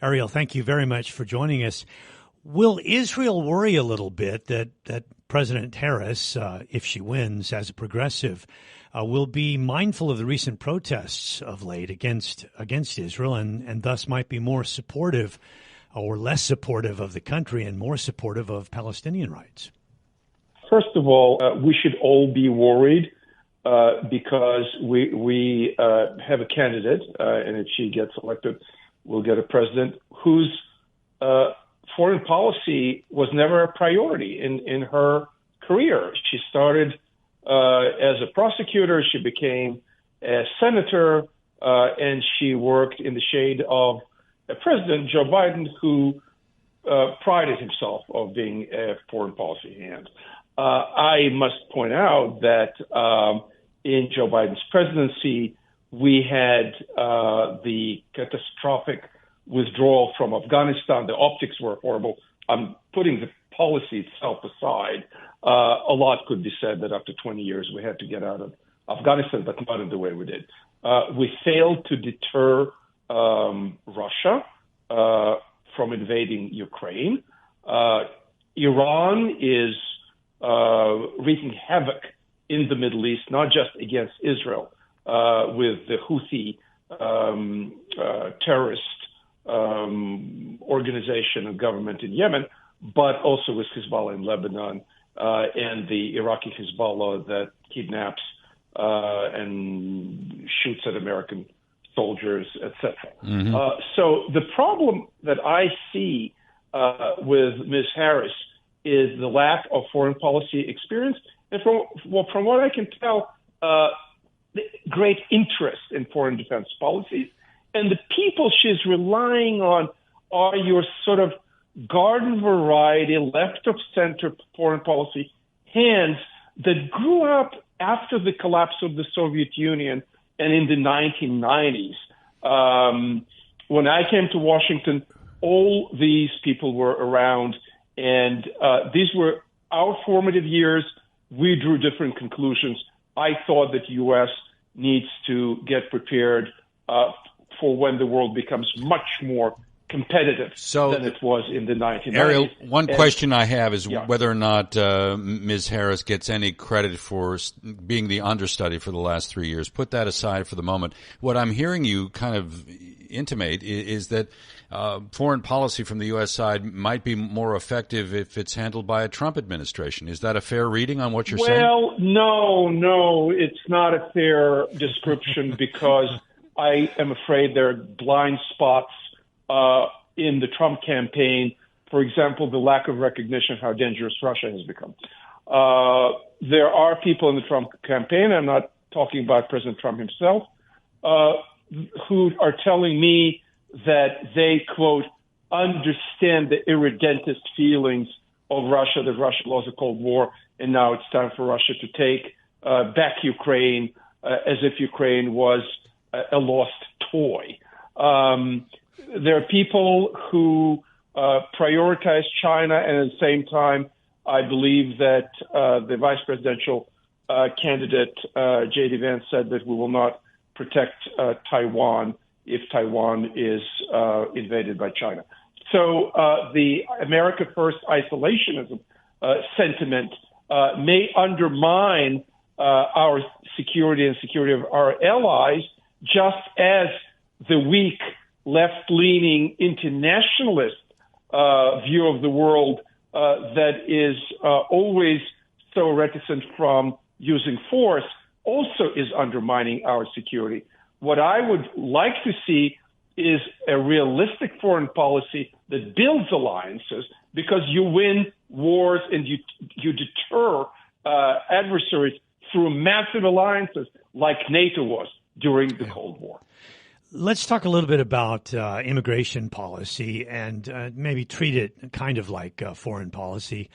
Ariel, thank you very much for joining us. Will Israel worry a little bit that President Harris, if she wins as a progressive, will be mindful of the recent protests of late against Israel and thus might be more supportive or less supportive of the country and more supportive of Palestinian rights? First of all, we should all be worried because we have a candidate, and if she gets elected, we'll get a president whose foreign policy was never a priority in her career. She started as a prosecutor, she became a senator, and she worked in the shade of President Joe Biden, who prided himself of being a foreign policy hand. I must point out that in Joe Biden's presidency, we had the catastrophic withdrawal from Afghanistan. The optics were horrible. I'm putting the policy itself aside. A lot could be said that after 20 years we had to get out of Afghanistan, but not in the way we did. We failed to deter Russia from invading Ukraine. Iran is wreaking havoc in the Middle East, not just against Israel, with the Houthi terrorist organization and government in Yemen, but also with Hezbollah in Lebanon and the Iraqi Hezbollah that kidnaps and shoots at American soldiers, etc. Mm-hmm. So the problem that I see with Ms. Harris is the lack of foreign policy experience, and from what I can tell, great interest in foreign defense policies. And the people she's relying on are your sort of garden variety, left of center foreign policy hands that grew up after the collapse of the Soviet Union and in the 1990s. When I came to Washington, all these people were around, and these were our formative years. We drew different conclusions. I thought that the U.S. needs to get prepared for when the world becomes much more competitive than it was in the 1990s. Ariel, one question I have is whether or not Ms. Harris gets any credit for being the understudy for the last 3 years. Put that aside for the moment. What I'm hearing you kind of intimate is that foreign policy from the U.S. side might be more effective if it's handled by a Trump administration. Is that a fair reading on what you're saying? Well, no, it's not a fair description because I am afraid there are blind spots in the Trump campaign. For example, the lack of recognition of how dangerous Russia has become. There are people in the Trump campaign, I'm not talking about President Trump himself, who are telling me that they, quote, understand the irredentist feelings of Russia, that Russia lost the Cold War, and now it's time for Russia to take back Ukraine as if Ukraine was a lost toy. There are people who prioritize China, and at the same time, I believe that the vice presidential candidate, J.D. Vance, said that we will not protect Taiwan if Taiwan is invaded by China. So the America First isolationism sentiment may undermine our security and security of our allies, just as the weak left-leaning internationalist view of the world that is always so reticent from using force also is undermining our security. What I would like to see is a realistic foreign policy that builds alliances, because you win wars and you deter adversaries through massive alliances like NATO was during the Cold War. Let's talk a little bit about immigration policy and maybe treat it kind of like foreign policy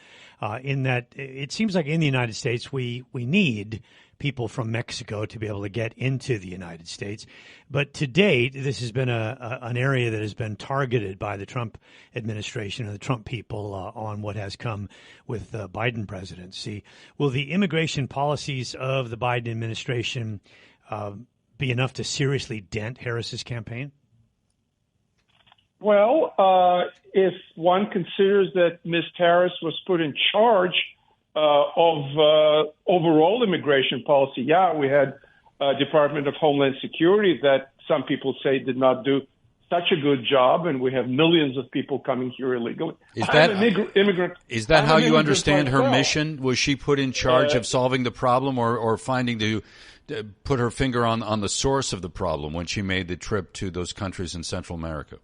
in that it seems like in the United States we need people from Mexico to be able to get into the United States. But to date, this has been an area that has been targeted by the Trump administration and the Trump people on what has come with the Biden presidency. Will the immigration policies of the Biden administration be enough to seriously dent Harris's campaign? Well, if one considers that Ms. Harris was put in charge of overall immigration policy, yeah, we had a Department of Homeland Security that some people say did not do such a good job, and we have millions of people coming here illegally. Is that immigrant? Is that how you understand her myself. mission? Was she put in charge of solving the problem, or finding to put her finger on the source of the problem when she made the trip to those countries in Central America?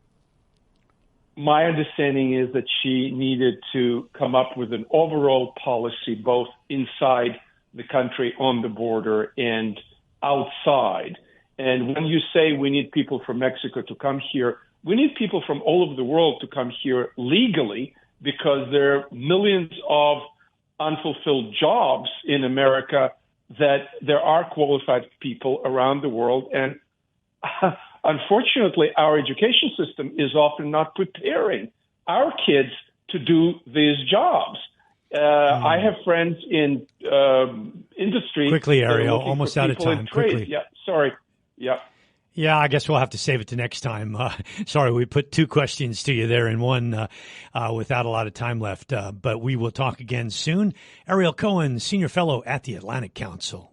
My understanding is that she needed to come up with an overall policy, both inside the country, on the border, and outside. And when you say we need people from Mexico to come here, we need people from all over the world to come here legally, because there are millions of unfulfilled jobs in America, that there are qualified people around the world. And unfortunately, our education system is often not preparing our kids to do these jobs. I have friends in industry. Quickly, Ariel, almost out of time. Quickly. Yeah, sorry. Yeah. Yeah, I guess we'll have to save it to next time. Sorry, we put two questions to you there in one without a lot of time left. But we will talk again soon. Ariel Cohen, Senior Fellow at the Atlantic Council.